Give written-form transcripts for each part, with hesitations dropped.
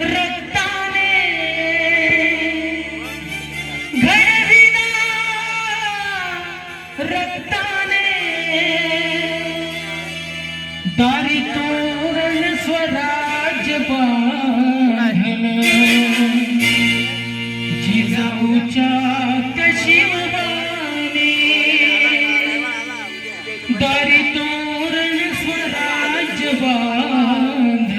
रक्ताने घडविला रक्ताने दारी तोरण स्वराज्य बांधलं जिजाऊच्या शिवबाने दारी तोरण स्वराज्य बांधलं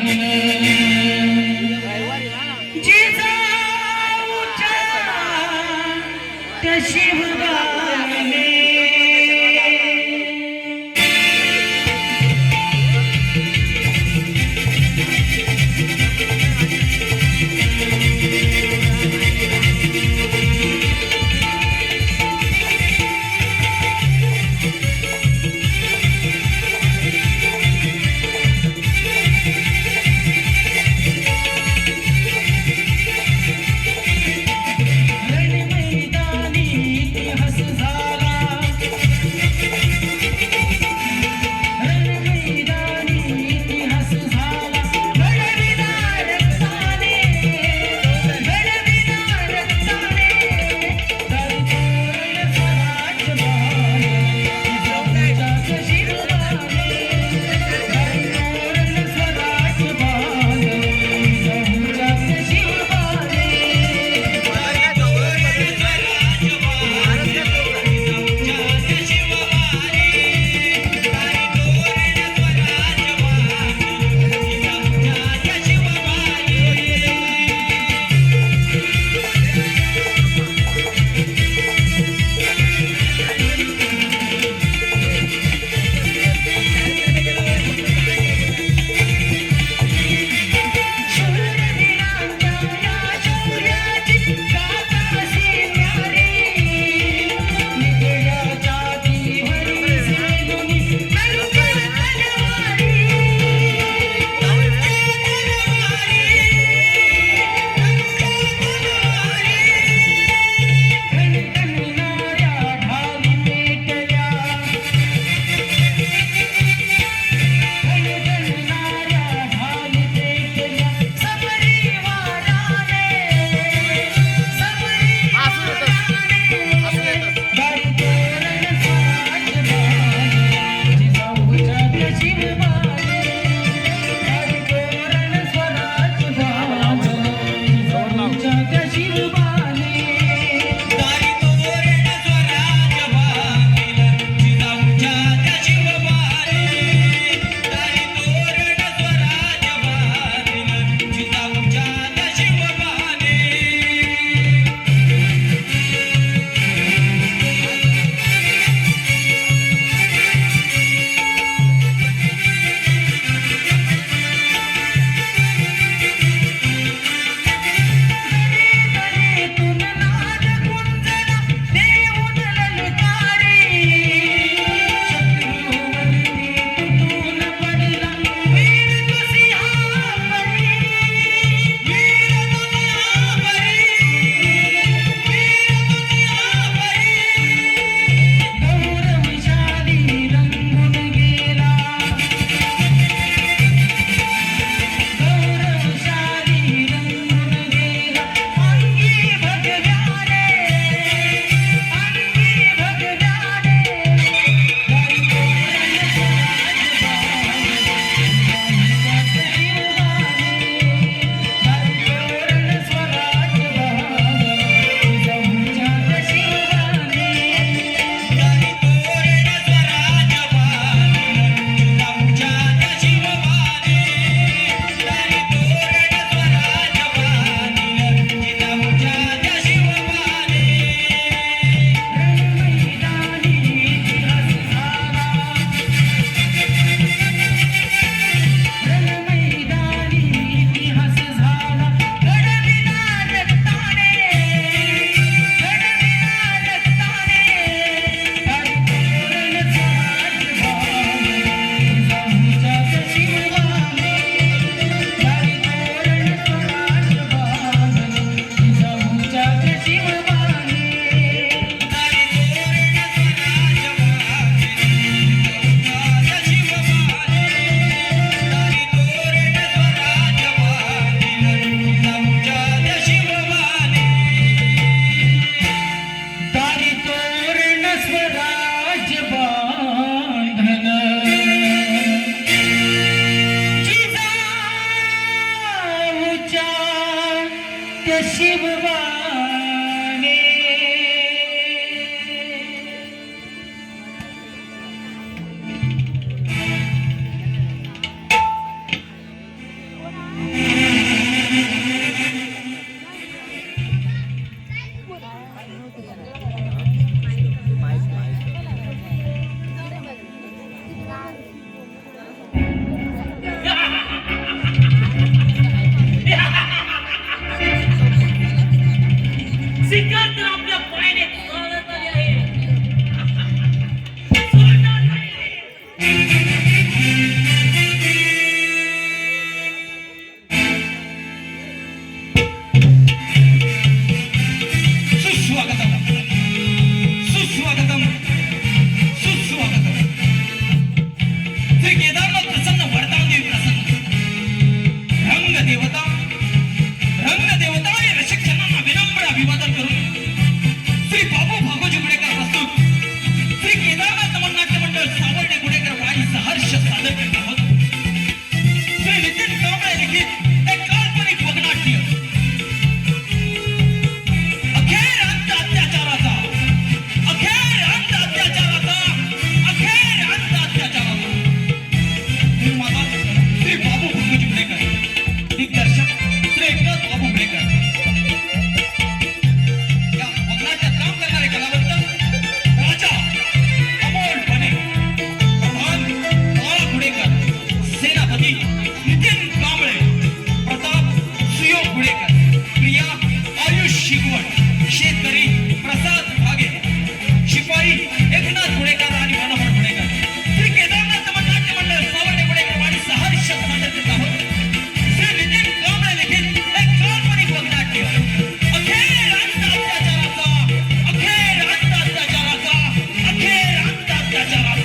नशीबवाने सिकंदर आपल्या पायाने चालत आली आहे. सोडणार नाही. सुस्वागतम सुस्वागतम सुस्वागतम. श्री केदारनाथ प्रसन्न वरदान देवी प्रसन्न रंग देवता या रसिकजनांना विनम्र अभिवादन करून श्री बाबू भागोजी गुडेकर प्रस्तुत श्री केदारनाथ नमन नाट्य मंडळ सावर्डे गुडेकर वाणी सहर्ष सादर करीत आहोत. श्री नितीन कांबळे लिखित एक काल्पनिक वगनाट्य अखेर अंत अत्याचाराचा निर्माता श्री बाबू भागोजी गुडेकर, दिग्दर्शक श्री एकनाथ बाबू गुडेकर. या वगनाट्यात काम करणारे कलावंत राजा अमोल बने, प्रधान बाळा गुडेकर, सेनापती नितीन कांबळे, प्रताप सुयोग गुडेकर, प्रिया आयुष शिगवण, शेतकरी प्रसाद भागे, शिपाई एकनाथ गुडेकर आणि मनोहर गुडेकर. श्री केदारनाथ नमन नाट्य मंडळ सावर्डे गुडेकर वाणी सहर्ष सादर करीत आहोत. श्री नितीन कांबळे लिखित एक काल्पनिक वगनाट्य अखेर अंत अत्याचाराचा अखेर अंत अत्याचाराचा अखेर अंत अत्याचाराचा.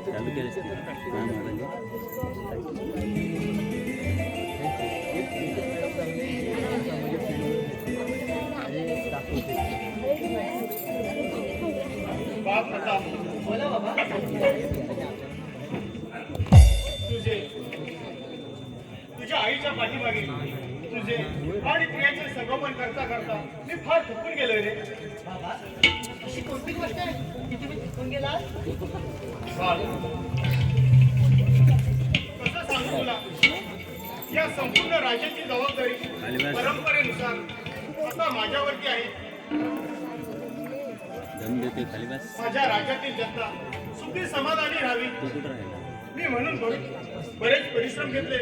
चालू केलं बोला बाबा. तुझ्या आईच्या पाठीमागे तुझे आणि प्रियाचे संगोपन करता करता मी फार थकून गेलोय रे. बाबा अशी कोणती गोष्ट आहे की तुम्ही चुकून गेला? चाल. कसं सांगू तुला, या संपूर्ण राज्याची जबाबदारी परंपरेनुसार आता माझ्यावरती आहे. दम देते खाली बस. माझ्या राज्यातील जनता सुखी समाधानी राहावी तू कुठं राहिला? मी म्हणून बरेच परिश्रम घेतले.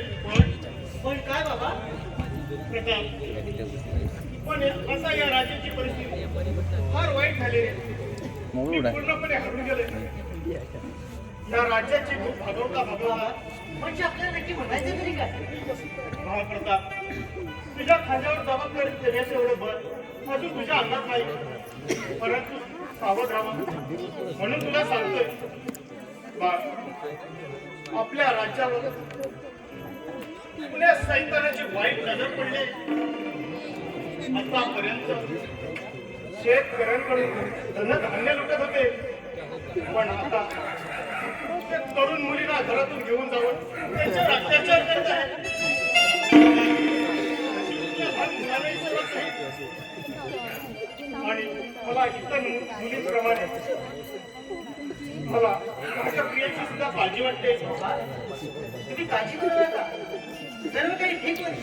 पण काय बाबा? प्रताप, पण आता या राज्याची परिस्थिती फार वाईट झाली रे. मी पूर्णपणे हरून गेले. या राज्याची खूप भागवता म्हणजे आपल्याला नक्की म्हणायचं तरी काय? महाप्रताप, तुझ्या खांद्यावर जबाबदारी देण्याचं एवढं बळ अजून तुझ्या अंगात नाही. परंतु सावध राहा म्हणून तुला सांगतोय बाळ, आपल्या राज्यावर पुण्या सैतानाची वाईट नजर पडली. आतापर्यंत शेतकऱ्यांकडून धनधान्य लुटत होते, पण आता ते तरुण मुलींना घरातून घेऊन जाऊन त्यांच्यावर अत्याचार करत आहेत. आणि मला इतर मुलींप्रमाणे मला माझ्या प्रियाची सुद्धा काळजी वाटते. तुम्ही काळजी करू नका, सर्व काही ठीक होईल.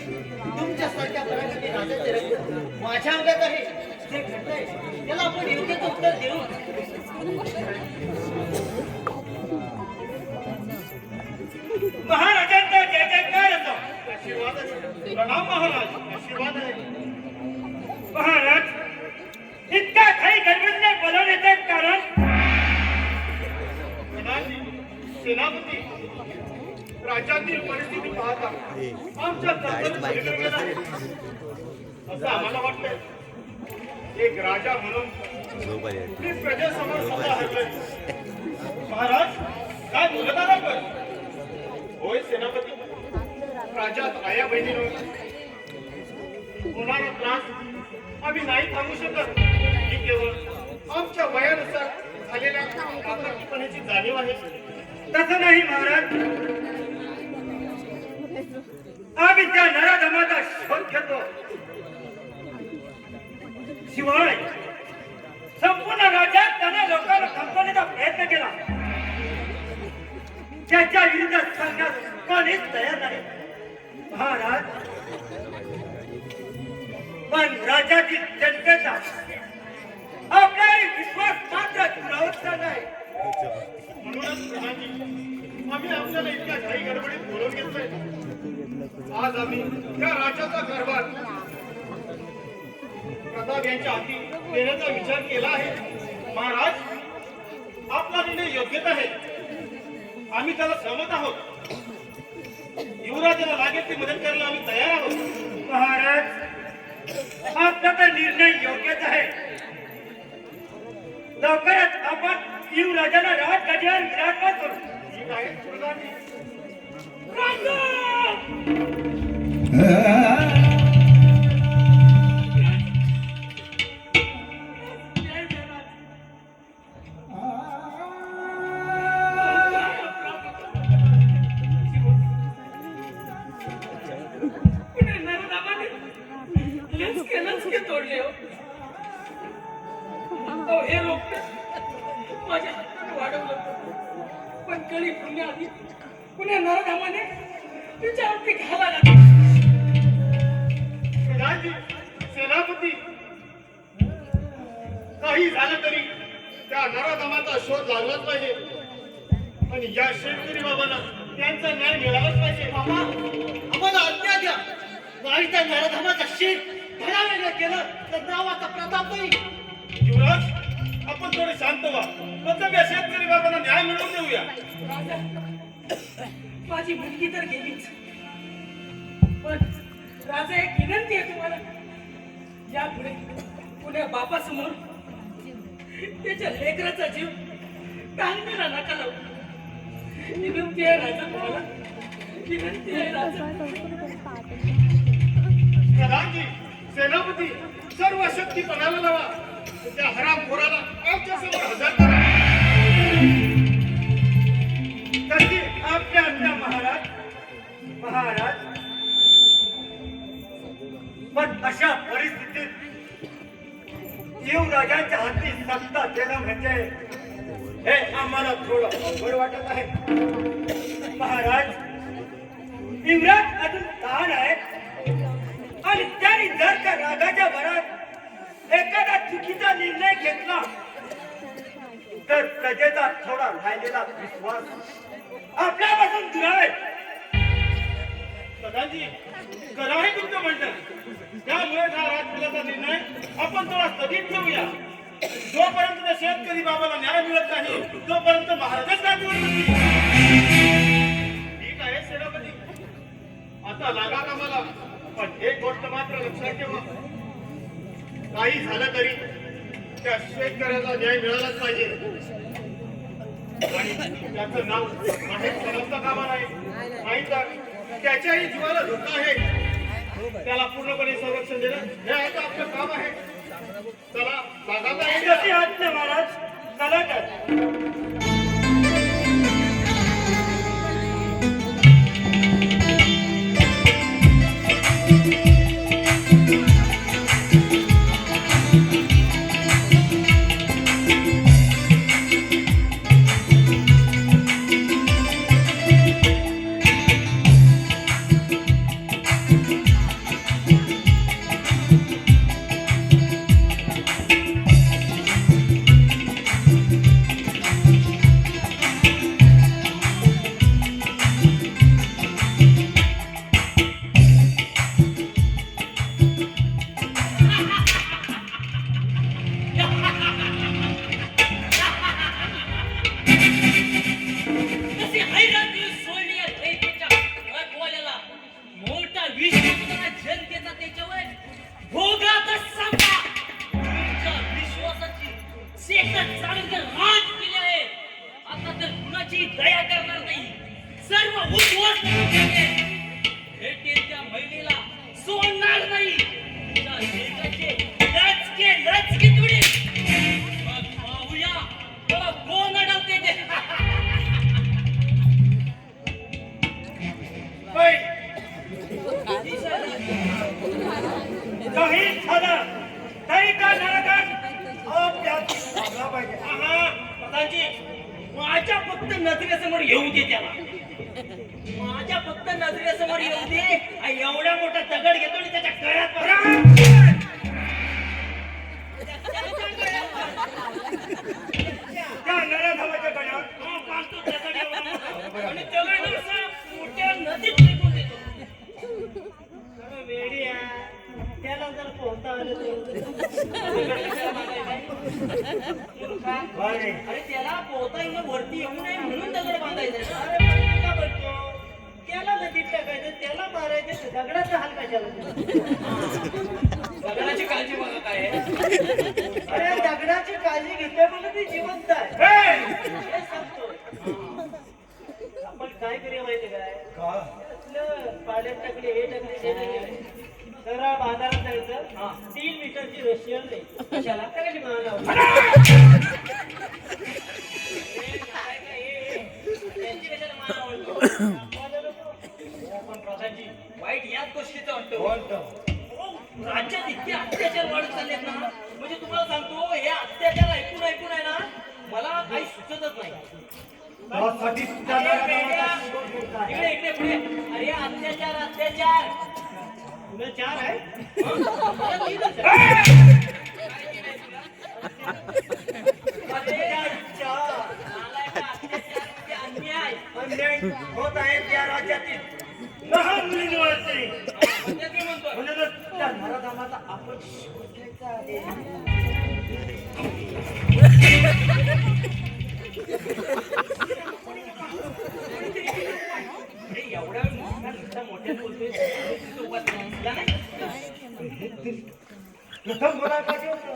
तुमच्यासारख्या प्रकारचे राजाचे रक्त माझ्या अंगात आहे. जे घडतंय त्याला आपण योग्य ते उत्तर देऊ. महाराजांचा जय जयकार होता. आशीर्वाद आहे. प्रणाम महाराज. आशीर्वाद आहे. महाराज, इतका काही गडबडीने बोलवण्याचं कारण? प्रधानजी, सेनापती, राज्यातील परिस्थिती पाहता आमच्या कर्तव्य गेलं आहे असं आम्हाला वाटतंय. एक राजा म्हणून मी प्रजेसमोर सभा हरलोय. महाराज, काय बोलत आला पण? होय सेनापती, राज्यात आया बहिणीनं होणारा त्रास आम्ही नाही थांबू शकत. ही केवळ आमच्या वयानुसार झालेल्या आक्रमकपणाची जाणीव आहे. तसं नाही महाराज, आम्ही त्या नराधमाचा शोध घेतो. शिवाय संपूर्ण राज्यात त्याने लोकांना थंपवण्याचा प्रयत्न केला. त्याच्या विरुद्ध सांगण्यास कोणीच तयार नाही महाराज. पण राज्यातील जनतेचा आपल्यावर विश्वास मात्र ठेवता नाही. म्हणूनच प्रधानजी, आम्ही आपल्याला इतक्या घाई गडबडीत बोलवून घेतलंय. आज आम्ही या राज्याचा कारभार प्रताप यांच्या हाती देण्याचा विचार केला आहे. महाराज, आपला निर्णय योग्यच आहे. आम्ही त्याला सहमत आहोत. युवराजाला लागेल ती मदत करायला आम्ही तयार आहोत. महाराज, आपला तर निर्णय योग्यच आहे. लवकरच आपण युवराजाला राजगादीवर विराजमान करू. ठीक आहे प्रधानजी. तोडले हो. हे रोप माझ्या हाताने वाढवलं, पण कळी पुण्याआधी पुण्या नरधामाने तिच्यावरती घाला लागला. प्रधानजी, सेनापती, काही झालं तरी त्या नराधमाचा शोध लागलाच पाहिजे आणि या शेतकरी बाबांना त्यांचा न्याय मिळालाच पाहिजे. बाबा, आम्हाला आज्ञा द्या. नाही त्या नराधमाचा शीर घरा वेगळं केलं तर नावाचा प्रताप नाही. युवराज, आपण थोडे शांत व्हा. प्रथम या शेतकरी बाबांना न्याय मिळवून देऊया. राजा, माझी मुलगी तर गेलीच, पण राजा एक विनंती आहे तुम्हाला. यापुढे पुण्या बापासमोर त्याच्या लेकराचा जीव टांगणीला नका लावू. विनंती आहे राजा, तुम्हाला विनंती आहे राजा. प्रधानजी, सेनापती, सर्व शक्ती पणाला लावा. त्या हरामखोराला आमच्या समोर हजर करा. तशी आपल्या आज्ञा महाराज. महाराज, पण अशा परिस्थितीत युवराजांच्या हाती सत्ता देणं म्हणजे हे आम्हाला थोडं अवघड वाटत आहे. महाराज, युवराज अजून लहान आहे आणि त्यांनी जर त्या रागाच्या भरात एखादा चुकीचा निर्णय घेतला तर प्रजेचा थोडा राहिलेला विश्वास आपल्यापासून दुरावेल. प्रधानजी, खरं आहे तुमचं म्हणणं. त्यामुळे हा राजकुलाचा निर्णय आपण थोडा स्थगित ठेवूया. जोपर्यंत त्या शेतकरी बाबाला न्याय मिळत नाही तोपर्यंत महाराजच राज्यावर नसतील. ठीक आहे सेनापती, आता लागा कामाला. पण एक गोष्ट मात्र लक्षात ठेवा, काही झालं तरी त्या शेतकऱ्याचा न्याय मिळालाच पाहिजे आणि त्याचं नाव बाहेर समजता कामा नाही. नाहीतर त्याच्याही जीवाला धोका आहे. त्याला पूर्णपणे संरक्षण देणं हे आता आपलं काम आहे. चला लागायला जशी आज्ञा महाराज. चला तर. सर्व उद्ध्वस्त भेटेल त्या महिलेला सोडणार नाही. त्या लेकाचे लचके तुडे. मग पाहूया मला कोण अडवते ते. बाई, काही झालं तरी का नरकात आपल्यात वागला पाहिजे. प्रधानजी, माझ्या फक्त नजरेसमोर येऊ दे त्याला. माझ्या फक्त नजरेसमोर येऊ दे. एवढा मोठा दगड घेतो आणि त्याच्या गळ्यात त्या नराधमाच्या गळ्यात पाहतो दगड एवढा मोठा. आणि दगड असा मोठ्या नदीत फेकून देतो. अरे वेडी आहे. त्याला जर पोहता आलं तर अरे त्याला पोहता येणं वरती येऊ नये म्हणून दगड बांधायचा. अरे पण मी का म्हणतो? त्याला नदीत टाकायचं, त्याला मारायचं, दगडाचा हाल कशाला? दगडाची काळजी बघत आहे. अरे दगडाची काळजी घेतोय म्हणून ती जिवंत आहे. हे सांगतो. आपण काय करूया माहिती काय? आपलं पाण्यात टाकले, हे टाकले, ते टाकले. सरळ बाजारात जायचं. 3 मीटरची रशी आणली. कशाला? टाकायची महागाव. त्यांची कशाला मान आवडतो? पण प्रधानजी, वाईट याच गोष्टीचं वाटतं. राज्यात इतके अत्याचार वाढत चाललेत ना, म्हणजे तुम्हाला सांगतो हे अत्याचार ऐकून आहे ना मला काही सुचतच नाही. इकडे पुढे. अरे अत्याचार तुला 4 आहे? मला तीनच आहे. अन्याय होत आहे त्या राज्यातील लहान मुलींवरती मी म्हणतो म्हणूनच त्या नराधमाचा आपण शोध घ्यायचा आहे. एवढ्या मोठ्या बोलतोय सोबत नाही. प्रथम बोलायला पाहिजे होतं.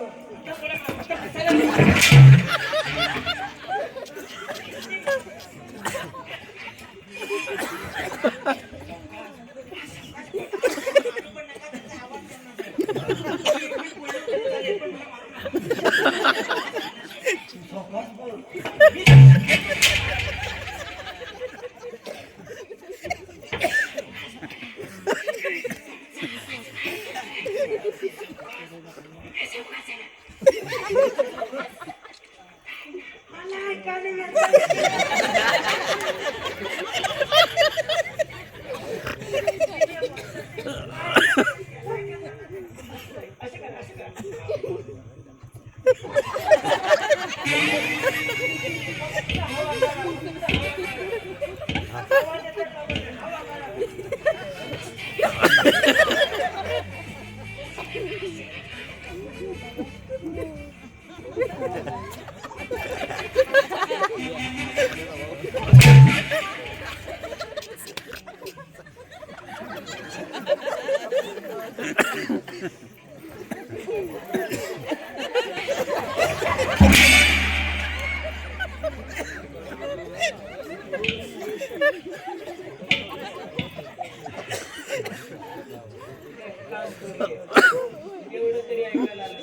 एवढं तरी ऐकायला आलं.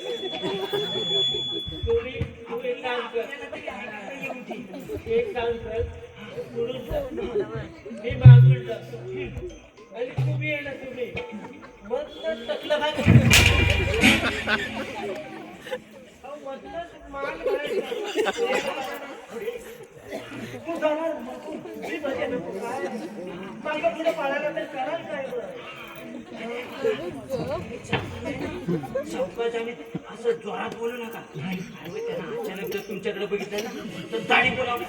तू एक काम कर. सोडून जा. मी मागून जातो. आणि तुम्ही आहे ना तुम्ही मधलं टकलं काय मधलं मान तू जाणार मी बघे नको काय मागं पुढे पाळायला तर कराल काय चौकाच्याने असं जोरात बोलू नका. अचानक जर तुमच्याकडे बघितलं ना तर दाढी बोलावं.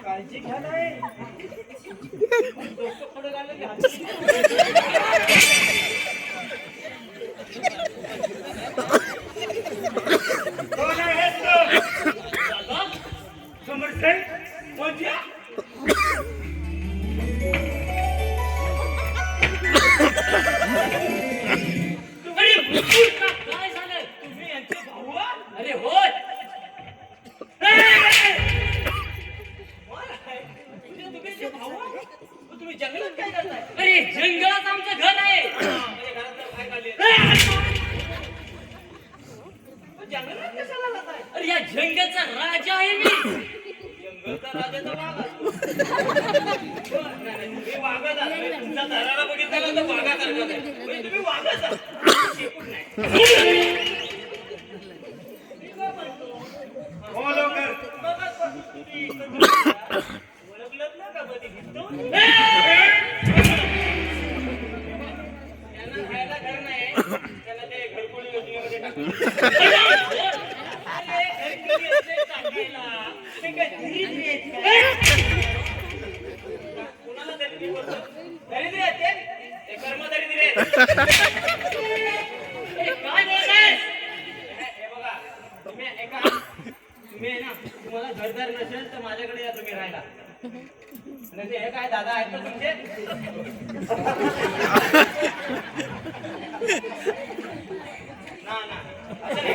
काळजी घ्या नाही डोकं पुढे घालून घ्या. कोण आहेस तू? समजतंय? कोणत्या? का काय झालं? तुम्ही यांचे भाऊ आहात? अरे होय. तुम्ही यांचे भाऊ आहात? मग तुम्ही जंगलात काय करताय? अरे जंगलात आमचं घर आहे. माझ्या घरात काय काढले? जंगलात कशाला जाताय? अरे या जंगलचा राजा आहे मी. जंगलचा राजा तर वाघ असतो. तुम्ही वाघच आहात. तुमचा दरारा बघितला ना तर वाघासारखाच आहे. म्हणजे तुम्ही वाघच आहात. शेपूट नाही. हो लवकर. ओळखलंच ना का कधी घेतो? त्यांना खायला घर नाही. त्यांना ते घरकुल योजनेमध्ये टाकलं. अरे, घरकुल योजनेत टाकायला. ते काय दरिद्री आहेत काय? कोणाला दरिद्री बोलतो? दरिद्री आहेत ते? ते कर्मदरिद्री आहेत. हे काय बोलतायस? हे बघा, तुम्ही ऐका. तुम्ही आहे ना, तुम्हाला घरदार नसेल तर माझ्याकडे या तुम्ही राहायला. म्हणजे हे काय दादा आहेत ना तुमचे? ना ना असं नाही.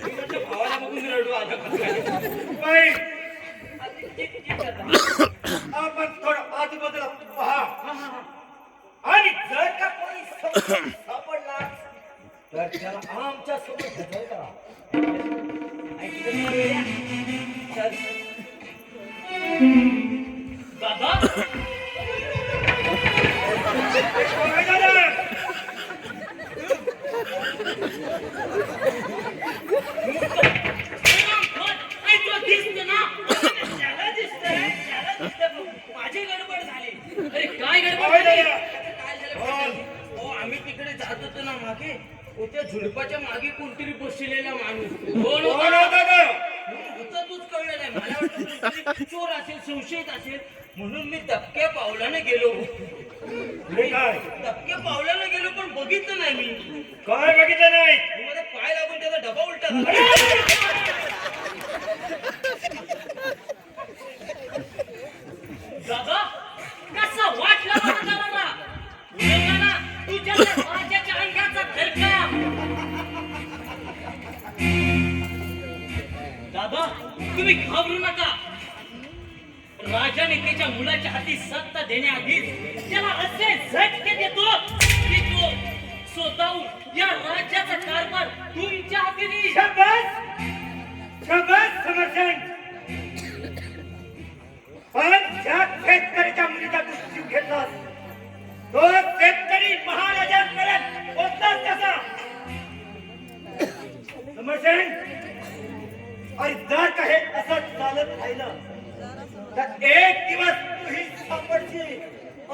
मी म्हटलं भावाला बघून रडू आता कसं काय? बाई, आता ते किती करतात? आपण थोडं आजूबाजूला पहा. आणि जर का कोणी सापडला तर त्याला आमच्या सोबत हजर करा. दादा काय झालं? माझी गडबड झाली. अरे काय गडबड काय झाली? झालं? काय झालं? हो आम्ही तिकडे जात होतो ना मागे. त्या झुडपाच्या मागे कोणतरी बसलेला माणूस. कोण कोण होता? होता तो? होता तूच कळलं नाही. मला वाटलं कोणतरी चोर असेल, संशयित असेल म्हणून मी दबक्या पावलाने गेलो. हे काय? दबक्या पावलाने गेलो पण बघितलं नाही मी. काय बघितलं नाही? मला पाय लागून त्याचा डबा उलटा झाला. दादा कसा वाटला मला दादा? तुझ्या ना तुझ्या त्या राजाच्या अंगाचा धरका. दादा तुम्ही घाबरू नका. राजाने त्याच्या मुलाच्या हाती सत्ता देण्याआधीच त्याला असे झटके देतो की तो स्वतःहून या राज्याचा कारभार तुमच्या हाती देईल. शाबास! शाबास समर्थन! पण ज्या शेतकऱ्याच्या मुलीचा तू जीव घेतलास तो शेतकरी महाराजांपर्यंत पोहोचलाच कसा? समर्थन! आणि जर का हे असं चालत राहिलं तर एक दिवस तूही सापडशील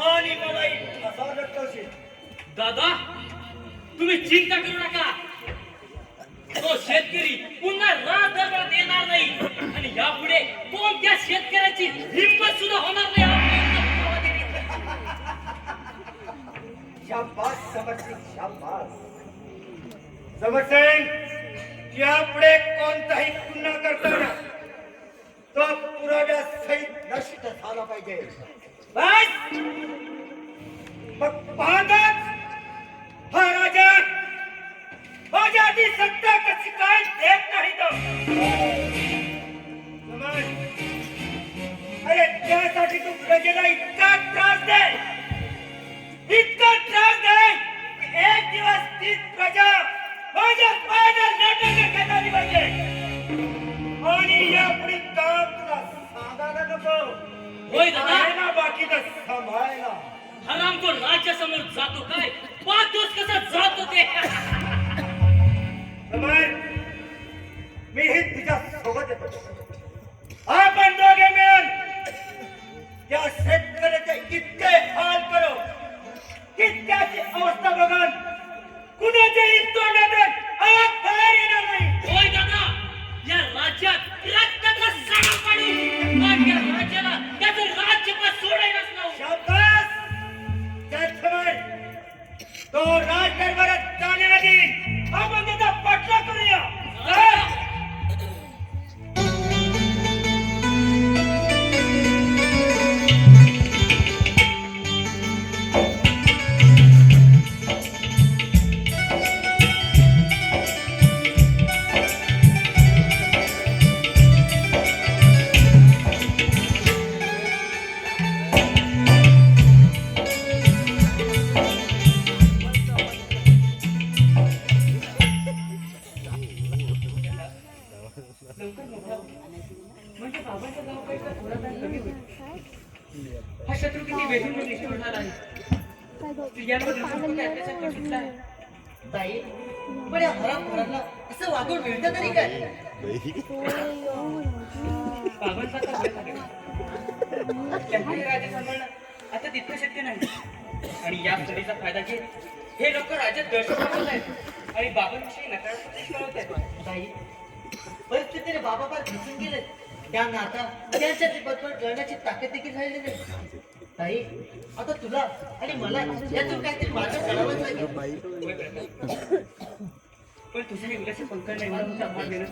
आणि मलाही असा लटकवशील. दादा तुम्ही चिंता करू नका. तो शेतकरी पुन्हा रात दरबारात येणार नाही आणि यापुढे कोणत्या शेतकऱ्याची हिंमत सुद्धा होणार नाही. शाबास समर्थन! शाबास समर्थन! यापुढे कोणताही गुन्हा करताना तो पुराव्यासहित नष्ट झाला पाहिजे. बस! मग पाहताच हा राजा माझ्या आधी सत्ता कशी काय देत नाही तो. समज? अरे त्यासाठी तू प्रजेला इतका त्रास दे, इतका त्रास दे की एक दिवस ती प्रजा माझ्या पायाला नाटक घेत आली पाहिजे. आणि यापुढे काम तुला सांगायला नको. होय दादा. आहे ना बाकीचं सांभाळायला. हरामखोर राज्यासमोर जातो काय पाहतोस कसा जातो ते. समज? मीही तुझ्या सोबत येतो. आपण दोघे मिळून त्या शेतकऱ्याचे इतके हाल करू की त्याची अवस्था बघून कुणाच्याही तोंडातून आग बाहेर येणार नाही. होय दादा या राज्यात रक्ताचा सडा पाडून आणि या राज्याला त्याचं राज्यपाल सोडायलाच नव्हतं. शाबास! त्याचबरोबर तो राजदरबारात जाण्याआधी आपण त्याचा पाठलाग करूया. चल! हा शत्रू किती वेधून निष्ठुर झाला आहे. स्त्रियांवर नपुंसकता अत्याचार करून सुटला आहे. ताई पण या हरामखोरांना असं वागून मिळतं तरी काय? बाबांचा वेळ लागेल. त्यांनी राज्य सांभाळणं आता तितकं शक्य नाही. आणि या संधीचा फायदा घेत हे लोक राज्यात दहशत मारत आहेत आणि बाबांविषयी नकारात्मक कळवत आहेत. ताई परिस्थितीने बाबा फार खचून गेले. त्यांना आता त्यांच्या पदवर करण्याची ताकद देखील राहिली नाही. ताई आता तुला आणि मला यातून काहीतरी मार्ग काढावाच लागेल. पण तुझ्या इंग्लिश पंखांना एवढा मोठा भाग देणं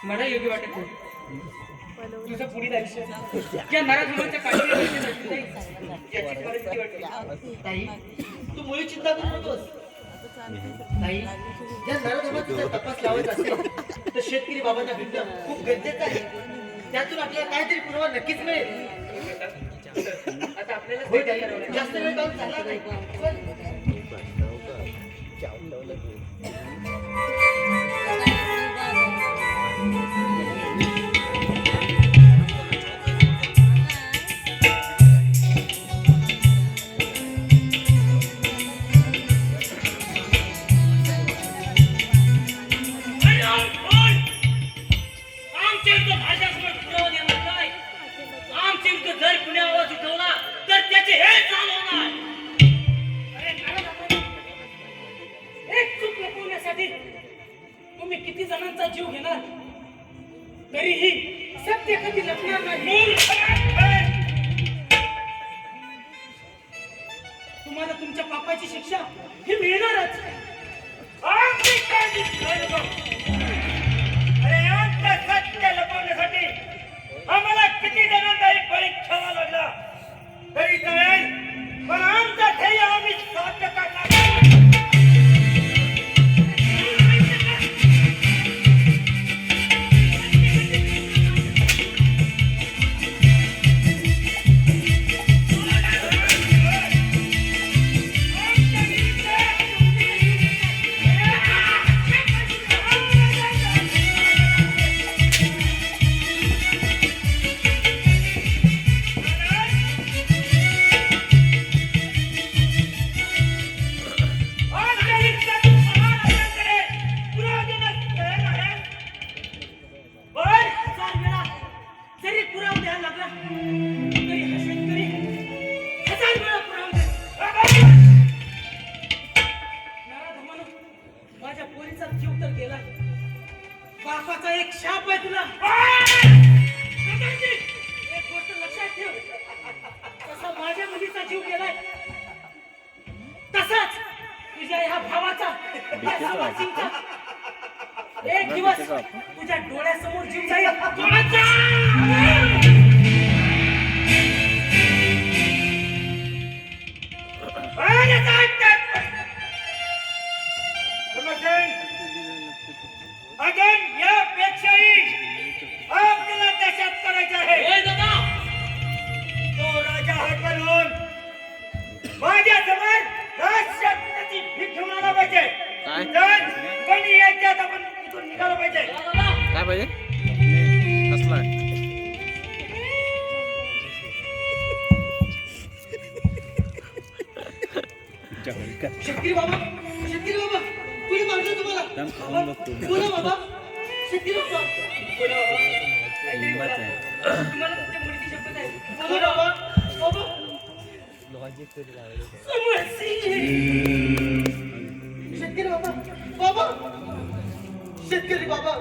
मला योग्य वाटत नाही. तुझं पुढील आयुष्य या नराधमांच्या काळजी याची परिस्थिती वाटते. ताई तू मुळी चिंता करू नकोस. ताई या नरधमाचा जर तपास लावायचा असेल तर शेतकरी बाबांना भेटणं खूप गरजेचं आहे. त्यातून आपल्याला काहीतरी पुरावा नक्कीच मिळेल. आता आपल्याला होय ताई, जास्त वेळ काढून चालणार नाही. आमच्या इथं भाषासमोर पुरावा देणार काय? आमच्या इथं जर कुणी आवाज उठवला तर त्याचे हे चाल होणार. अरे नराधमांनो, एक चूक लपवण्यासाठी तुम्ही किती जणांचा जीव घेणार? तरीही सत्य कधी लपणार नाही. तुम्हाला तुमच्या पापाची शिक्षा ही मिळणारच. आमची काळजी करू नको. अरे आमचं सत्य लपवण्यासाठी आम्हाला किती जणांचाही बळी घ्यावा लागला तरी चालेल, पण आमचं ध्येय आम्ही साध्य करणार. जरी पुरावा द्यायला लागला तरी हा शेतकरी 1000 वेळा पुरावा देईल. नराधमांनो, माझ्या पोरीचा जीव तर गेलाय. बापाचा एक शाप आहे तुला. काकांची, एक गोष्ट लक्षात ठेव. तसा माझ्या मुलीचा जीव गेलाय तसाच तुझ्या ह्या भावाचा या समाजींचा एक दिवस तुझ्या डोळ्यासमोर जीव जाईल. अजून यापेक्षाही आपल्याला देशात करायचं आहे. होय दादा. तो राजा हटवून माझ्या समोर राजशक्तीची भीक घेऊन आला पाहिजे. तर कोणी याच्यात आपण इथून निघालं पाहिजे. काय पाहिजे कसला शेतकरी बाबा, शेतकरी बाबा, कुणी मारलं तुम्हाला? खाऊन बघतो. बोला बाबा, शेतकरी बाबा. लिंबाचं आहे. तुम्हाला तुमच्या मुलीची शपथ आहे. बोला बाबा, बाबा. शेतकरी बाबा, बाबा, शेतकरी बाबा,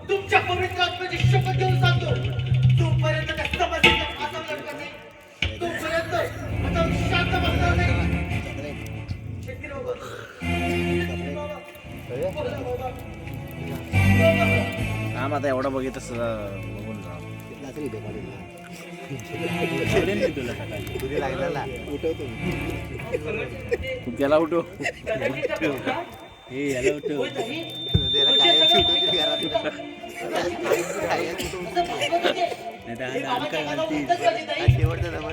तुमच्या पवित्र आत्म्याची शपथ घेऊन सांगतो, जोपर्यंत त्या समाजाचा फासा लढणार नाही, तोपर्यंत आता मी शांत बसणार नाही. शेतकरी बाबा, शेतकरी बाबा, बोला बाबा. काम आता एवढं बघितच बघून जा त्याला उठव हे याला उठव नाही तर आज आमका घालतीस शेवटचा नंबर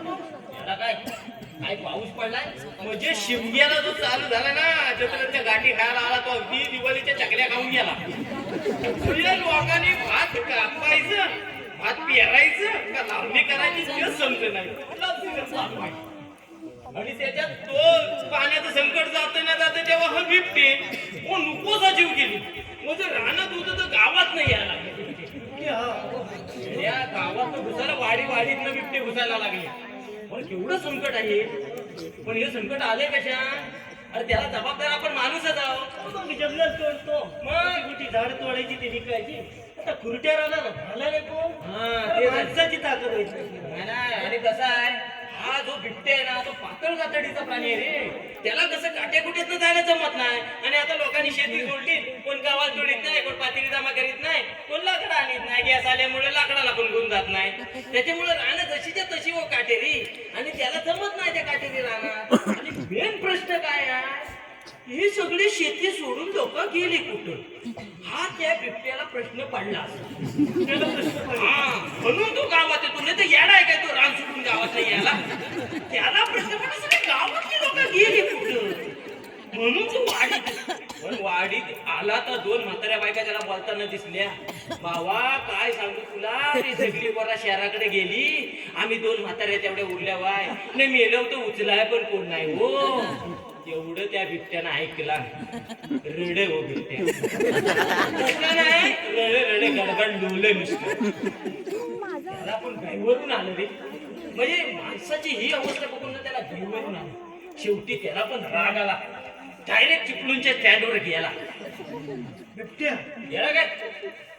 कुठला पाऊस? याला काय काय पाऊस पडलाय म्हणजे शिमग्याला जो चालू झाला ना चंद्राच्या गाठी खायला आला तो अगदी दिवाळीच्या चकल्या खाऊन गेला. म्हणजे लोकांनी भात कापायचं भात पेरायचं का लावणी करायची तेच समजत नाही. कुठला दिवस चालू आहे. आणि त्याच्यात तो पाण्याचं संकट जातं ना जातं तेव्हा हा बिबटे नकोसा जीव गेली. म्हणजे रानात होतं तर गावात नाही यायला या गावात घुसायला वाडीतनं बिबटे घुसायला लागले. पण केवढं संकट आहे. पण हे संकट आले कशा? अरे त्याला जबाबदार आपण माणूसच आहोत. मग जंगल तोडतो मग मोठी झाड तोडायची ते विकायची. आता खुरट्या राहणार झाला रे कोण? ते माणसाची ताकद व्हायची. नाही. आणि कसा आहे हा जो बिबटे आहे ना तो पातळ कातडीचा प्राणी आहे रे. त्याला कसं काट्याकुट्यातनं जायला जमत नाही. आणि आता लोकांनी शेती सोडली. कोण गावात जोडीत नाही, कोण पातेली जमा करीत नाही, कोण लाकडं आणत नाही. गॅस आल्यामुळे लाकडाला पण घेऊन जात नाही. त्याच्यामुळे राहणं जशीच्या तशी हो काटेरी. आणि त्याला जमत नाही त्या काटेरी राहणार. आणि मेन प्रश्न काय आहे ही सगळी शेती सोडून लोक गेली कुठं? हा त्या बिबट्याला प्रश्न पडला. म्हणून तो गावात येतो. नाही तर येणार आहे काय तो रान सोडून गावात नाही यायला. त्याला प्रश्न पडला सगळे गावातली लोक गेली कुठं? म्हणून तो वाडीत. पण वाडीत आला तर दोन म्हाताऱ्या बायका त्याला बोलताना दिसल्या. बाबा काय सांगू तुला ती सगळी बरा शहराकडे गेली. आम्ही दोन म्हाताऱ्या तेवढ्या उरल्या वाय नाही मेलो तर उचलाय पण कोण नाही हो. एवढं त्या बिबट्यानं ऐकला. रडे हो बिबट्या नाही रडे गडबड डोले नुसतं. त्याला पण घाईवरून आलं रे. म्हणजे माणसाची ही अवस्था बघून त्याला घाईवरून आलं. शेवटी त्याला पण राग आला. डायरेक्ट चिपळूणच्या स्टँडवर गेला. बिबट्या गेला काय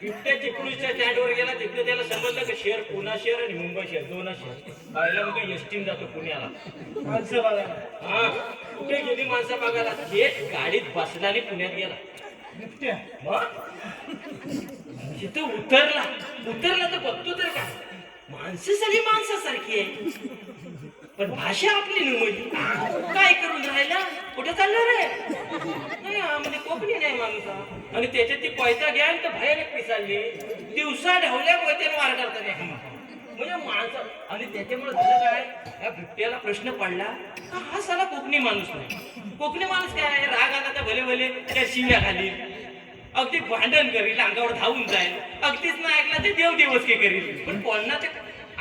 बिबट्या चिपळूणच्या स्टँडवर गेला. तिथे त्याला समजलं की शहर पुणा शहर आणि मुंबई शहर दोन शहर. पाहिलं मग एसटीन जातो पुण्याला माणसं बघा. हा कुठे गेली माणसं बघायला. थेट गाडीत बसला आणि पुण्यात गेला. बिबट्या तिथं उतरला तर बघतो तर काय माणसं सगळी माणसासारखी आहे. पण भाषा आपली नमली. काय करून राहिला कुठे चाललं रे? नाही म्हणजे कोकणी नाही माणूस. आणि त्याच्यात ती पैसा घ्या तर भयानक पिसाळली. दिवसा ढवल्या पैत्याने वार करतात एखादा. म्हणजे माणसं. आणि त्याच्यामुळे झालं काय या बिबट्याला प्रश्न पडला हा साला कोकणी माणूस नाही. कोकणी माणूस काय राग आला तर भले भले त्या शिव्या घालील. अगदी भांडण करील. अंगावर धावून जाईल. अगदीच नाही ऐकला ते देव दिवस के करील. पण कोणाच्या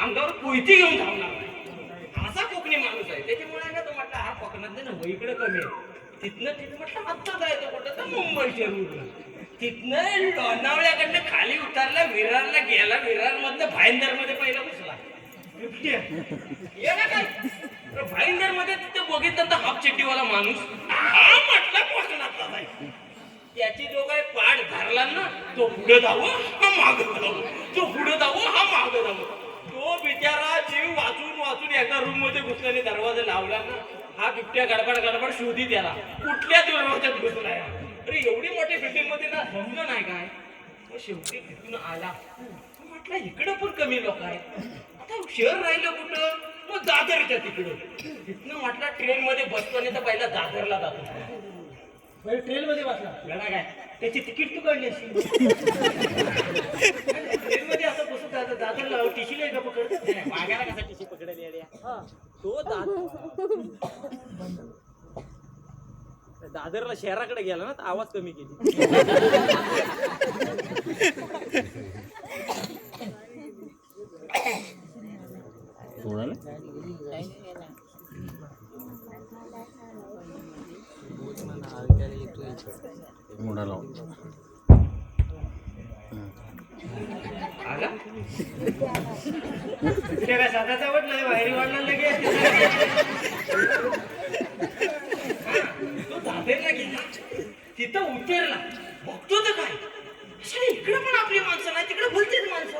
अंगावर कोयती घेऊन धावणार असा कोकणी माणूस आहे. त्याच्यामुळे ना तो म्हटलं हा कोकणात ना वहीकडे कमी आहे. तिथनं म्हटलं आत्ता जायचं कुठं तर मुंबई शहर. तिथनं लोणावळ्याकडनं खाली उतरला विरारला गेला. विरार मधनं भाईंदर मध्ये पहिला घुसला. बिबट्या येणार काय भाईंदर मध्ये तिथे बघितलं तर हाफ चड्डीवाला माणूस हा म्हटला कोकणातला जाईल. त्याची जो काही पाठ धरला ना तो पुढे धावो हा माग धावो. तो पुढे धावो हा माग धावो. तो बिचारा जीव वाचून एका रूम मध्ये घुसल्याने दरवाजा लावला ना. हा बिबट्या गडबड शोधी त्याला कुठल्या दरवाजात घुसलाय. अरे एवढी मोठी बिल्डिंग मध्ये ना समजलं नाही काय. शेवटी तिथून आला. म्हटलं इकडं पण कमी लोक आहेत. आता शहर राहिलं कुठं मग दादरच्या तिकडं. तिथनं म्हटलं ट्रेन मध्ये बसतो नाही तर पहिला दादरला जातो. ट्रेन मध्ये बसला गणा काय त्याची तिकीट तू काढली असेल. ट्रेन मध्ये असं बसत दादरला टिशीला का पकड मागायला कसा टिशी पकडायला येड्या? तो दादरला शहराकडे गेला ना तर आवाज कमी केली. मोठा लाव आला बिबट्या काय साधाचा वाटलं बाहेर वाढला लगे. तो दादरला गेला. तिथं उतरला. बघतो तर काय इकडे पण आपली माणसं नाही तिकडे बोलतेच माणसं.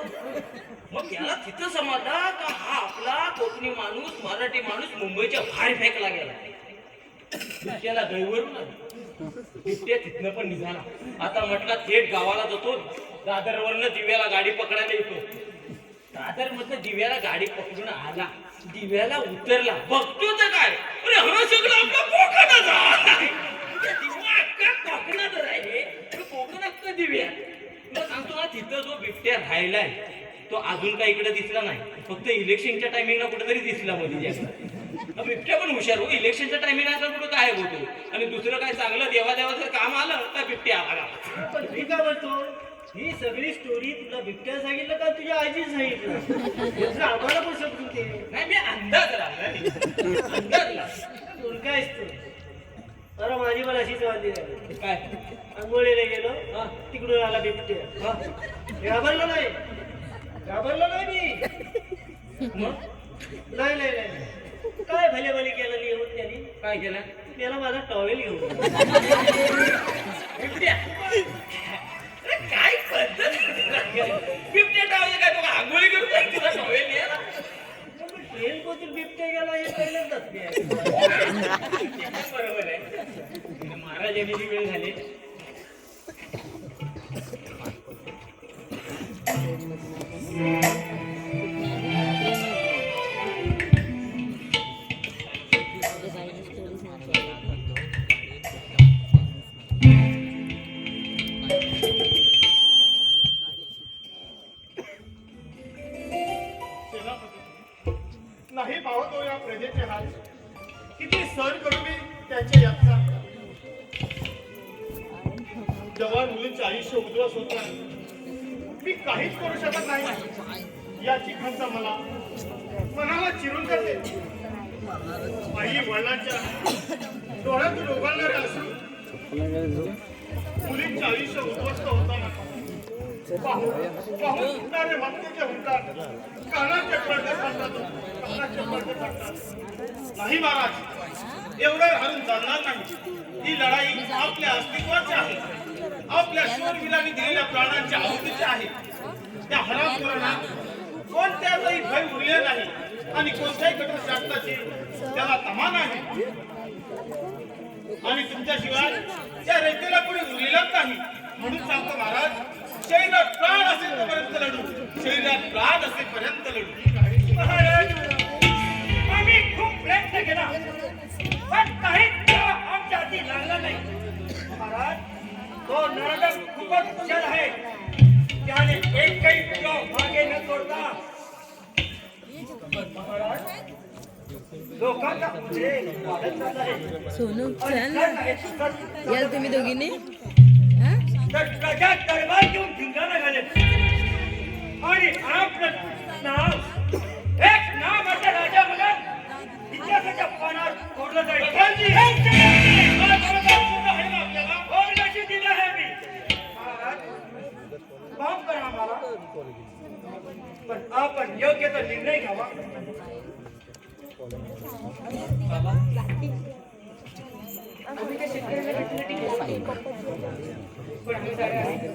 मग याला तिथं समजला का हा आपला कोकणी माणूस मराठी माणूस मुंबईच्या बाहेर फेकला गेला. बिबट्याला गैवरून आला. बिबट्या तिथनं पण निघाला. आता म्हटला थेट गावाला जातो. दादरवरनं दिव्याला गाडी पकडायला येतो. दादर मधनं दिव्याला गाडी पकडून आला. दिव्याला उतरला. बघतो तर काय अरे हा सगळं आपला कोकणात आहे. दिवा अख्खा कोकणात राहिले. कोकणात का दिव्या तुला सांगतो ना तिथं जो बिबट्या राहिलाय तो अजून काही इकडे दिसला नाही. फक्त इलेक्शनच्या टायमिंगला कुठेतरी दिसला मध्ये जास्त. बिबट्या पण हुशार हो, इलेक्शनच्या टायमिंगला असं कुठं काय होतो. आणि दुसरं काय चांगलं देवादेवाचं काम आलं तर बिबट्या आला. पण मी काय म्हणतो, ही सगळी स्टोरी तुला बिबट्या सांगितलं का तुझ्या आजी सांगितलं? याचं आम्हाला पण समजून ते. नाही मी अंदाज लावला. अंदाज लावला. तुला काय असतं? अरे माझी मला अशीच वाटली नाही. काय आंघोळीला गेलो, तिकडून आला बिबट्या. घाबरलो नाही, घाबरलो नाही मी. मग नाही नाही नाही, काय भले भले केलं लिहून त्यांनी. काय केलं? त्याला माझा टॉवेल घेऊन. बिबट्या अरे काय पद्धत. बिबट्या टावले काय तो आंघोळी करून काय तुला टॉवेल लिहायला? ट्रेन कोणती बिबट्या गेला हे पहिल्यांदाच मी ऐकलं. बरोबर आहे. महाराज येण्याची वेळ झाली. नाही पाहतो या प्रजेचे हाल, किती सहन करू मी त्यांच्या यातना. जवान मुलींचे आयुष्य उद्ध्वस्त होत नाही, मी काहीच करू शकत नाही. याची खंत मला मनाला चिरून करते. आई वडिलांच्या डोळ्यातून उघडणारे असून मुलींचे आयुष्य उद्ध्वस्त होताना पाहून सुटणारे मातेचे हुंकार कानाचे पडदे पडतात, कानाचे पडदे पडतात. नाही महाराज, एवढं हरून चालणार नाही. ही लढाई आपल्या अस्तित्वाची आहे, आपल्या शूरवीरांनी दिलेल्या प्राणांच्या आहुतीची आहे. त्या हरामखोरांना कोणत्याचाही भय उरले नाही आणि कोणत्याही कठोर शास्त्राची त्याला तमा नाही. आणि तुमच्याशिवाय त्या रयतेला कोणी उरलेलंच नाही. म्हणून सांगतो महाराज, शरीरात प्राण असेपर्यंत लढू, शरीरात प्राण असेपर्यंत लढू. महाराज, आम्ही खूप प्रयत्न केला पण काहीच आमच्या हाती लागला नाही. महाराज, तो नरडक खूपच हुशार आहे. त्याने एकही गाव मागे न सोडता. पण महाराज, लोकांचा उद्रेक वाढत चालला आहे. सोनू चल आणि याल तुम्ही दोघींनी तर प्रजा दरबार घेऊन धिंगाणा घालेल आणि आपलं नाव एक नाव माझ्या राजा मला इतिहासाच्या पानावर कोरलं जाईल. ओरडाची दिलं आहे मी. महाराज, माफ करा आम्हाला, पण आपण योग्य तो निर्णय घ्यावा.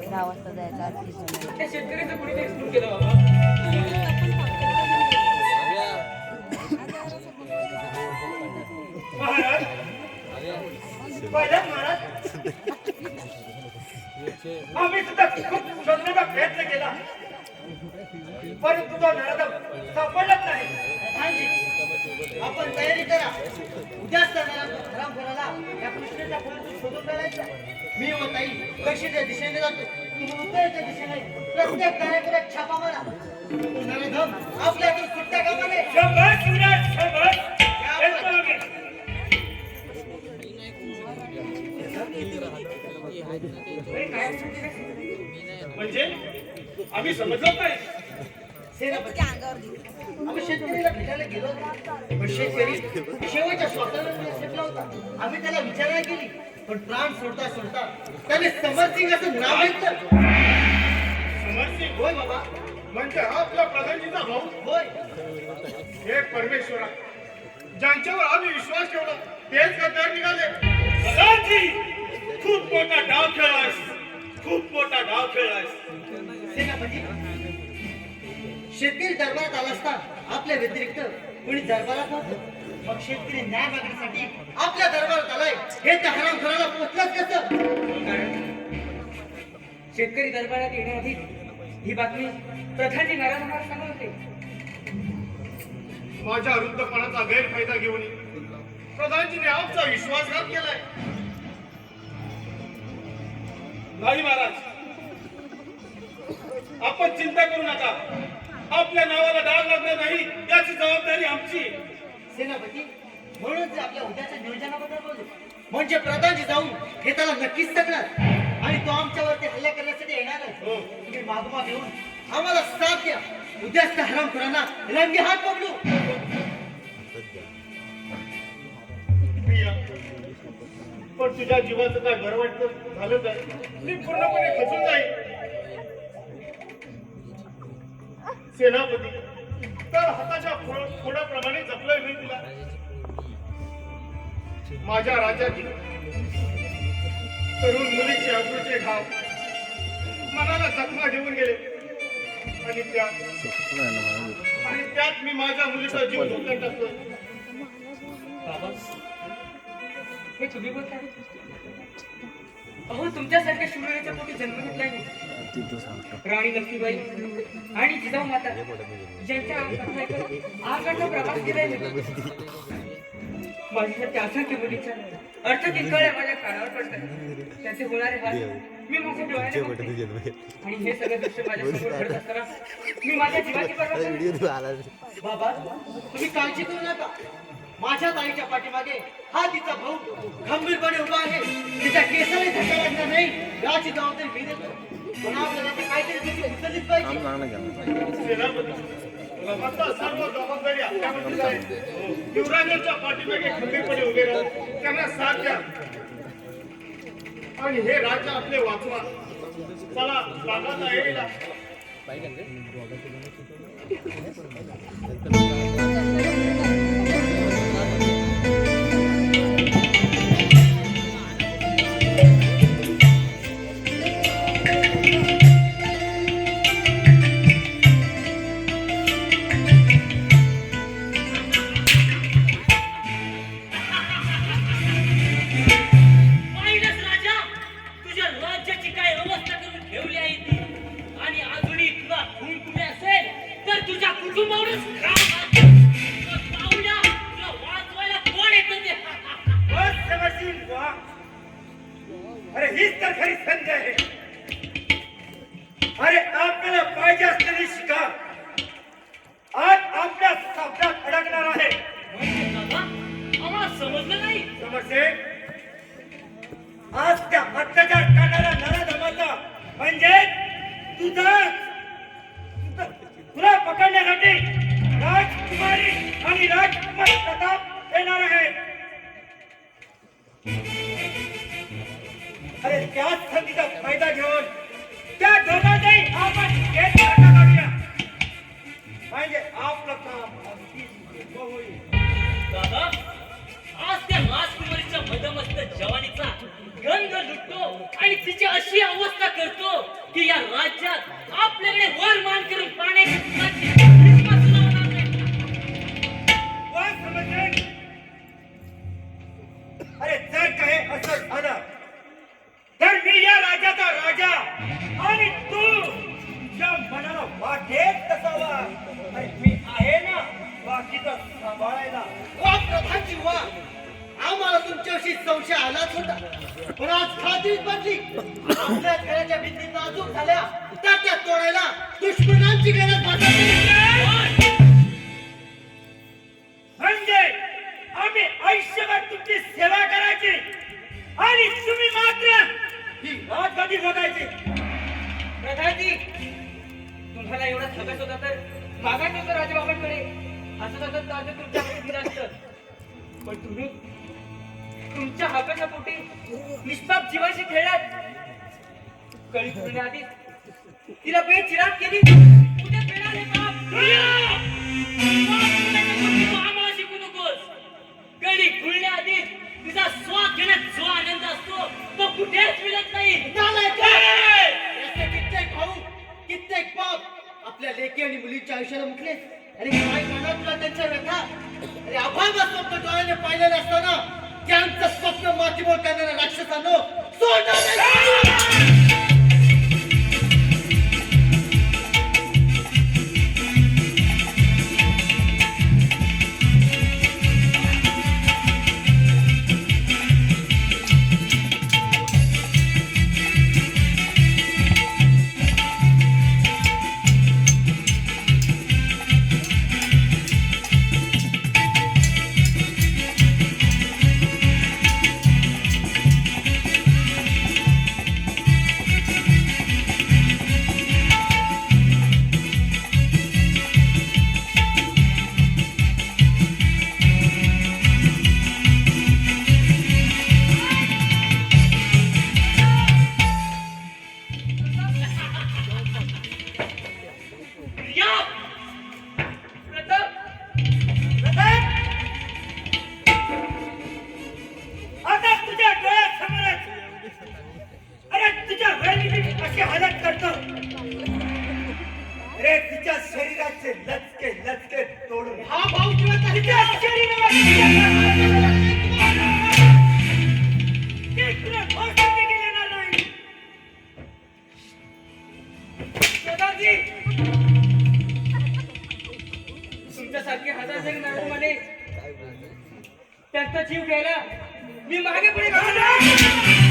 दहा वाजता जायचा त्या शेतकऱ्याचं कुणी एक्सप्लोर केलं बाबा? महाराज, पहिला महाराज, आम्ही सुद्धा खूप शोधण्याचा प्रयत्न केला परंतु तो नराधम सापडलाच नाही. हांजी, आपण तयारी करा. उद्याच रामफळाला या कृष्णाच्या फुलातून शोधून काढायचा. मी व ताई दक्षिणेच्या दिशेने जातो, तुम्ही उत्तरेच्या दिशेने प्रत्येक दऱ्याकडे छापा मारा. नराधम आपल्यातून सुट्ट्या कामा नये. शाबास शिवराज, शाबास. येतो आम्ही. म्हणजे आम्ही समजत नाही. सेनापती, आम्ही शेतकरीला भेटायला गेलो होतो. पण शेतकरी शेवटच्या स्वातंत्र्यामध्ये सुटला होता. आम्ही त्याला विचारणा केली, पण प्राण सोडता सोडता त्याने समरसिंग असं नाव घेतलं. समरसिंग होय बाबा, म्हणजे हा आपला प्रधानजीचा भाऊ. होय. हे परमेश्वरा, ज्यांच्यावर आम्ही विश्वास ठेवला तेच गद्दार निघाले. प्रधानजी, खूप मोठा डाव खेळलायस, खूप मोठा डाव खेळलायस. सेनापती, शेतकरी दरबारात आला असता आपल्या व्यतिरिक्त कोणी दरबारात नव्हतं. मग शेतकरी न्याय मागण्यासाठी आपल्या दरबारात आलाय हे त्या हरामखोराला पोचलंच कसं? शेतकरी दरबारात येण्याआधी ही बातमी प्रधानजी नारायण महाराज सांगत होते. माझ्या वृद्धपणाचा गैरफायदा घेऊन प्रधानजीने आमचा विश्वासघात केलाय. नाही महाराज, आपण चिंता करू नका. आपल्या नावाला डाग लागणार नाही याची जबाबदारी आमची. सेनापती म्हणून ते आपल्या उद्याच्या नियोजनाबद्दल बोलले. म्हणजे प्रधानजी जाऊन हे त्याला नक्कीच तक्रार आणि तो आमच्यावरती हल्ला करण्यासाठी येणारच. हो. तुम्ही मागोमाग येऊन आम्हाला साथ द्या. उद्याच त्या हरामखोरांना रंगी हात पकडू. प्रिया, पण तुझ्या जीवाचं काय बरं वाटतं झालं काय? मी पूर्णपणे खचून जाईल. सेनापती तर हाताच्या फोडाप्रमाणे जपलंय मी तुला. माझ्या राजाची तरुण मुलीचे अब्रूचे घाव मनाला जखमा देऊन गेले आणि त्यात मी माझ्या मुलीचा जीव धोक्यात टाकतोय. बाबा हे तुम्ही बोलता अहो तुमच्यासारख्या शूरवीराच्या पोटी जन्म घेतलाय मी. तिथं सांगतो राणी लक्ष्मीबाई आणि जिजाऊ माता ज्यांच्या आगळचा प्रवास केलाय मी. माझ्यासाठी असंख्य मुलीच्या अर्थ किंकाळ्या माझ्या कानावर पडतात. त्याचे होणारे हाल मी माझ्या डोळ्याने बघते. आणि हे सगळं दृश्य माझ्यासमोर घडत असताना मी माझ्या जीवाची पर्वा करते. बाबा तुम्ही काळजी करू नका. माझ्या ताईच्या पाठीमागे हा तिचा भाऊ खंबीरपणे उभा आहे. तिच्या केसाला धक्का लागणार नाही याची जबाबदारी मी देतो. पण आपल्याला ते काहीतरी तिची उचललीच पाहिजे. आम चांगलं केलं सेनापती आता सर्व जबाबदारी आपल्यावरतीच आहे. युवराजांच्या पाठीमागे खंबीरपणे उभे राहून त्यांना साथ द्या आणि हे राज्य आपले वाचवा. चला बागाचा येईला. पाहिलंच राजा तुझ्या राज्याची काय अवस्था करून ठेवली आहे ती. आणि अजूनही तुला खून कुठे असेल तर तुझ्या कुटुंबावरच पाहुण्या तुला वाचवायला कोण येतं ते. बस समजशील बुवा. अरे हीच तर खरी संधी आहे. अरे आपल्याला पाहिजे असलेली शिकार आज आपल्या शब्दात अडकणार आहे. म्हणजे दादा आम्हाला समजलं नाही. समजते आज त्या अत्याचार करणाऱ्या नराधमाचा म्हणजे तुला पकडण्यासाठी राजकुमारी आणि राजकुमार प्रताप येणार आहे. अरे त्याच संधीचा फायदा घेऊन त्या दोघांनाही आपण एक करता काढूया. म्हणजे आपलं काम अगदी सोपं होईल. दादा आज त्या राजकुमारीच्या मदमस्त जवानीचा गंध लुटतो आणि तिची अशी अवस्था करतो की या राज्यात आपल्याकडे वर मान करून पाण्याची विश्वास लावणार नाही. वा समजले? अरे जर काही असं झालं तर मी या राज्याचा राजा आणि तू तुझ्या मनाला वाटेल तसा वा. अरे मी आहे ना बाकीचं सांभाळायला. वा प्रधानजी वा. आम्हाला तुमच्याविषयी संशय आलाच होता पण आज खात्रीच पडली. आपल्या घराच्या भिंती नाजूक झाल्या तर त्या तोडायला दुश्मनांची गरज भासत. म्हणजे आम्ही आयुष्यभर तुमची सेवा करायची आणि तुम्ही मात्र ही राजगादी बघायची. प्रधानजी तुम्हाला एवढा थकत होता तर मागायचं होतं राजबाबांकडे. असं सतत ताज तुमच्याकडे दिलं असतं. पण तुम्ही तुमच्या हक्काच्या पोटी निष्पाप जीवाशी खेळलात. कळी फुटण्याआधी तिला बेचिराग केली. उद्या पेणारे बाप. आम्हाला शिकू नकोस. कळी खुलण्याआधी तिचा स्वाद घेण्यात जो आनंद असतो तो कुठेच मिळत नाही. याचे कित्येक भाऊ कित्येक बाप आपल्या लेकी आणि मुलीच्या आयुष्याला मुकले. अरे काय म्हणत तुला त्यांच्या व्यथा. अरे अभाव स्वप्न डोळ्याने पाहिलेले असताना त्यांचं स्वप्न मातीमोल करणाऱ्या राक्षसांनो सोडणार नाही. ते तुला घोषणा देखील येणार नाही. दादाजी तुमच्यासारखे हजार जण नारायणमाने त्यांचा जीव घ्यायला मी मागे पुढे घालत नाही.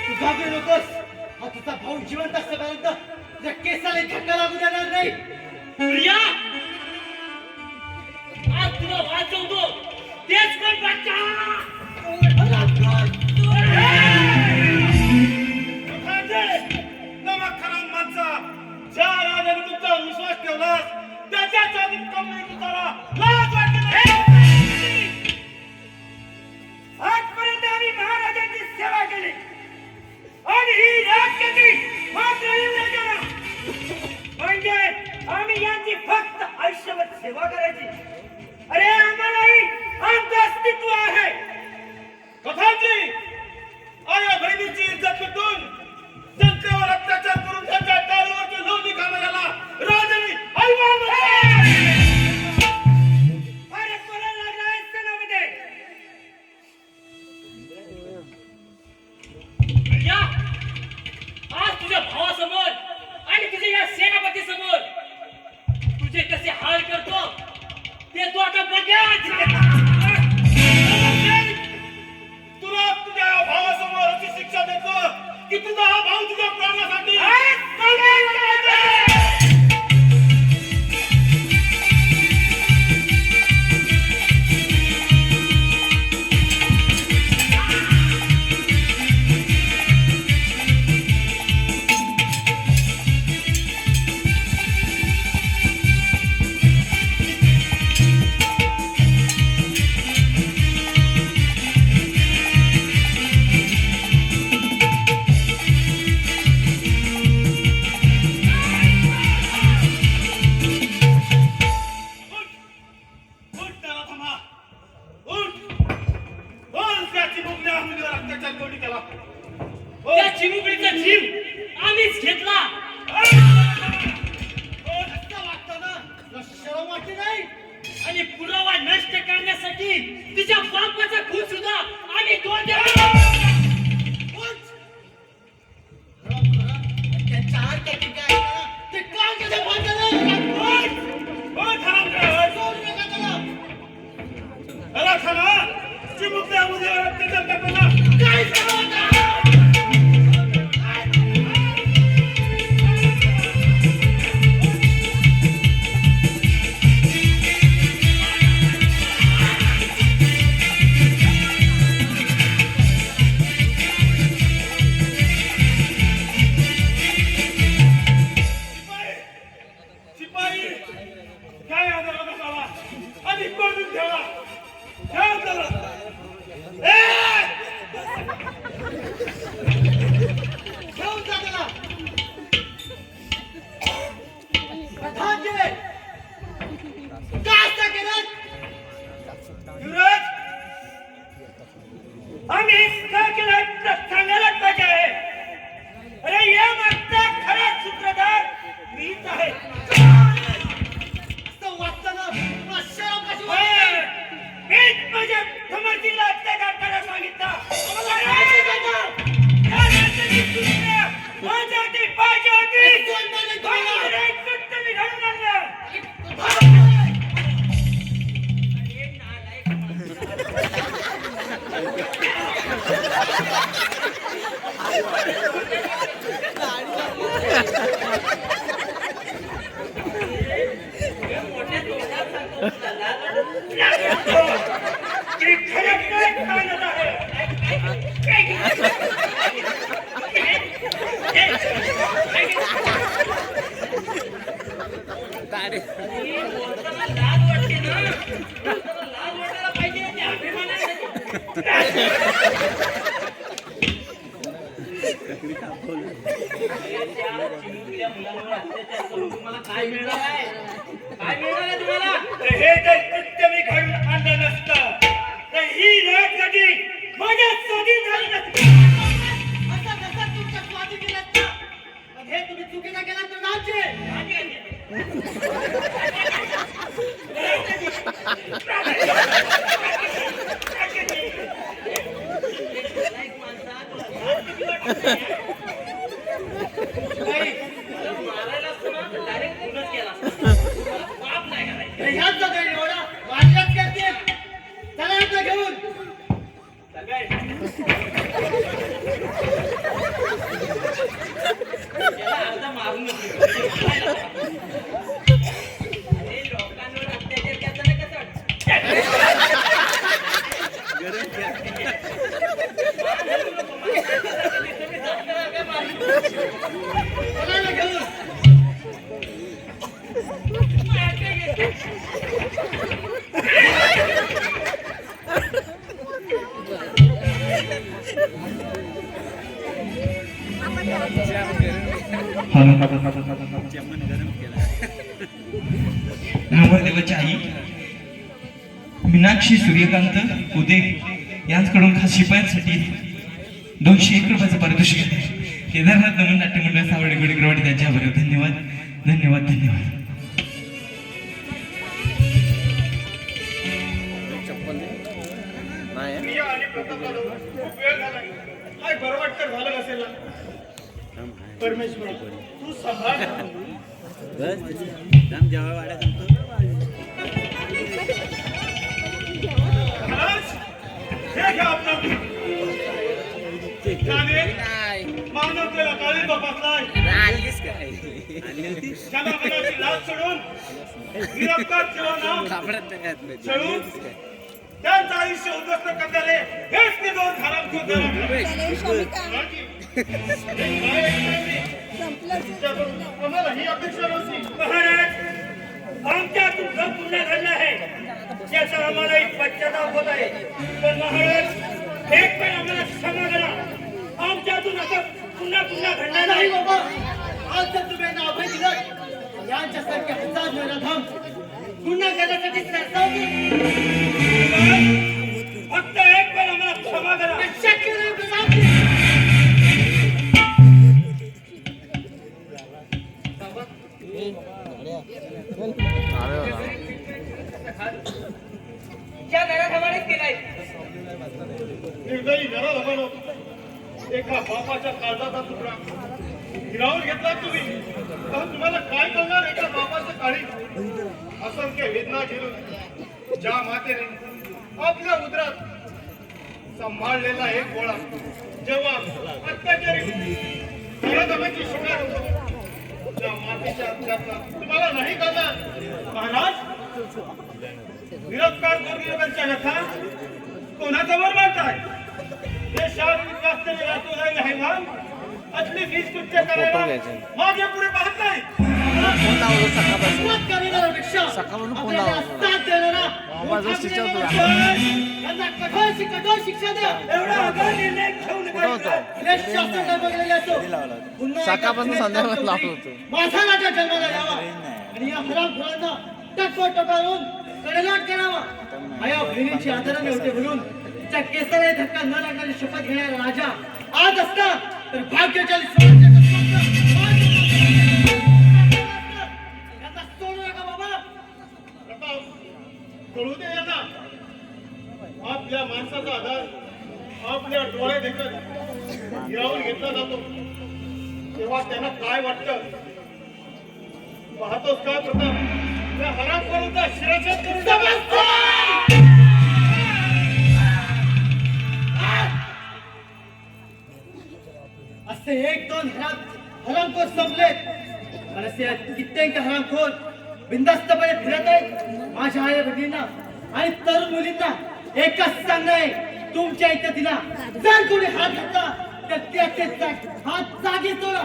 तू घाबरू नकोस. हा तुझा भाऊ जिवंत असतापर्यंत तुझ्या केसाला धक्का लागू देणार नाही. प्रिया आज तुला वाचवतो तेच कोण बच्चा. नमक खराब माणसा, ज्या राजाने तुमचा विश्वास ठेवलास त्याच्याच आधी कमी तुझा लाज वाटत नाही. आजपर्यंत आम्ही महाराजांची सेवा केली आणि ही राज्याची मात्र इंग्रजांना. म्हणजे आम्ही यांची फक्त आयुष्यभर सेवा करायची. अरे आम्हालाही आमचं अस्तित्व आहे. कथाजी आया बहिणीची इज्जत लुटून जनतेवर अत्याचार करून त्यांच्या टाळीवरची लोणी खाण्याला राजाने अभिमान मानला. अरे कोणाला लागला आहे सणामध्ये. या आज तुझ्या भावासमोर आणि तुझ्या या सेनापती समोर तुझे कसे हाल करतो ते तू आता बघ. तुला तुझ्या भावासमोर अशी शिक्षा देतो की तुझा हा भाऊ तुझ्या प्राणासाठी त्या चिमुकलीचा जीव आम्हीच घेतला. शरम वाटते नाही. आणि पुरावा नष्ट करण्यासाठी तिच्या बापाचा खून सुद्धा आम्ही त्यांच्या हात ते काय कसं माझ्या समर्थीला अत्याचार करायला सांगितलं. मोठ्या तोंडात सांगतो तुला, लाज वाटत ती खरंच काय खाणत आहे नाही. बोलताना लाज वाटते ना, बोलताना लाज वाटायला पाहिजे, ते अभिमानाने त्या चिमुकल्या मुलांवर अत्याचार करून तुम्हाला काय मिळणार आहे? काय मिळणार आहे तुम्हाला? तर हे जर कृत्य मी घडून आणलं नसतं तर ही राजगडी माझ्या स्वाधीन झाली नसती. असं कसं तुमच्या स्वाधीन केलं असतं? पण हे तुम्ही चुकीचं केलं तर राज्य नालायक माणसा, तुला लाज किती वाटते? नाही, तुला मारायला असतं ना, तर direct खूनच केला असता. तुला पाप नाही करायचं. ह्याच जगाई एवढा वाटल्याच करते. चला आता घेऊन त्याला अर्धा मारूनच देऊ. अरे, लोकांवर अत्याचार करताना कसं वाटतं? तुम्ही जास्त नका मारू. चला ना घेऊन मारते घेते. नवरदेवाची आई मीनाक्षी सूर्यकांत उदे यांच्याकडून खास शिपायांसाठी 201 रुपयाचं पारितोषिक आहे. केदारनाथ नमन नाट्य मंडळ सावडी गुडीग्रवाडी त्यांच्याबरोबर धन्यवाद धन्यवाद धन्यवाद. प्रिया आणि प्रतापाला खूप वेळ झाला काय बरं वाटतं झालं नसेल ना परमेश्वर तू सांभाळ महाराज हे घ्या आपलं त्याने मानवतेला काळी बसलाय जनावरांची लाज सोडून निरपराध जीवन सोडून त्यांचं आयुष्य उद्ध्वस्त करणारे हेच ते दोन हरामखोर आम्हाला ही अपेक्षा नव्हती. महाराज आमच्यातून जो गुन्हा घडला आहे त्याचा आम्हाला एक पश्चाताप होत आहे. पण महाराज एक पण आम्हाला क्षमा करा. आमच्यातून आता पुन्हा पुन्हा घडणार नाही नाही. बाबा आज जर तुम्ही यांना अभय दिलं यांच्यासारख्या हजार नराधम गुन्हा करण्यासाठी सरसावतील. फक्त एक पण आम्हाला क्षमा करा. शक्य नाही प्रताप. ज्या नराधमानेच केलाय. निर्दयी नराधमानं एका बापाच्या काळजाचा तुकडा हिरावून घेतला तुम्ही. तेव्हा तुम्हाला काय कळणार एका बापाचं काळी असंख्य वेदना झेलून ज्या मातेने आपल्या उदरात सांभाळलेला एक गोळा जेव्हा अत्याचारी नराधमाची शिकार होतो त्या मातेच्या अत्याचा तुम्हाला नाही कळणार. महाराज निरपराध गोरगरिबांच्या व्यथा कोणाजवळ मांडताय? हे शारीरिक वास्तव्य राहतो आहे हैवान असली वीज कृत्य करायला मागे पुढे पाहत नाही. सुरुवात करणारा रिक्षा आपल्याला साथ देणारा यांना कठोर शिक्षा द्या. एवढा आगाऊ निर्णय घेऊ नका. हे शासन नाही बघलेले असो. पुन्हा सकाळपासून एका संध्याकाळ लावत शेतात होतो. माझा राजा जन्माला यावा आणि या हरामखोरांना टकावून कडेलाट करावा. आया बहिणीची आदराने होते म्हणून त्या केसाला धक्का न लागणारी शपथ घेणारा राजा आज असता तर भाग्यशाली स्वराज्याचं यांना सोडू नका बाबा. प्रताप कळू दे यांना आपल्या माणसाचा आधार आपल्या डोळे देखत हिरावून घेतला जातो तेव्हा त्यांना काय वाटतं पाहतोस का प्रताप या हरामखोरांचा शिरच्छेद करून टाका. असे एक दोन हरामखोर संपलेत पण असे कित्येक हरामखोर बिंदास्तपणे फिरत आहेत माझ्या आई बहिणींना आणि तरुण मुलींना एकच सांगणं आहे तुमच्या इज्जतीला जर कोणी हात घातला तर त्याचे हात जागे तोडा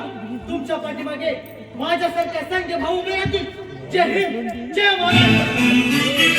तुमच्या पाठीमागे माझ्यासारख्या संघ भाऊ उभे राहतील जय हिंद जय महाराष्ट्र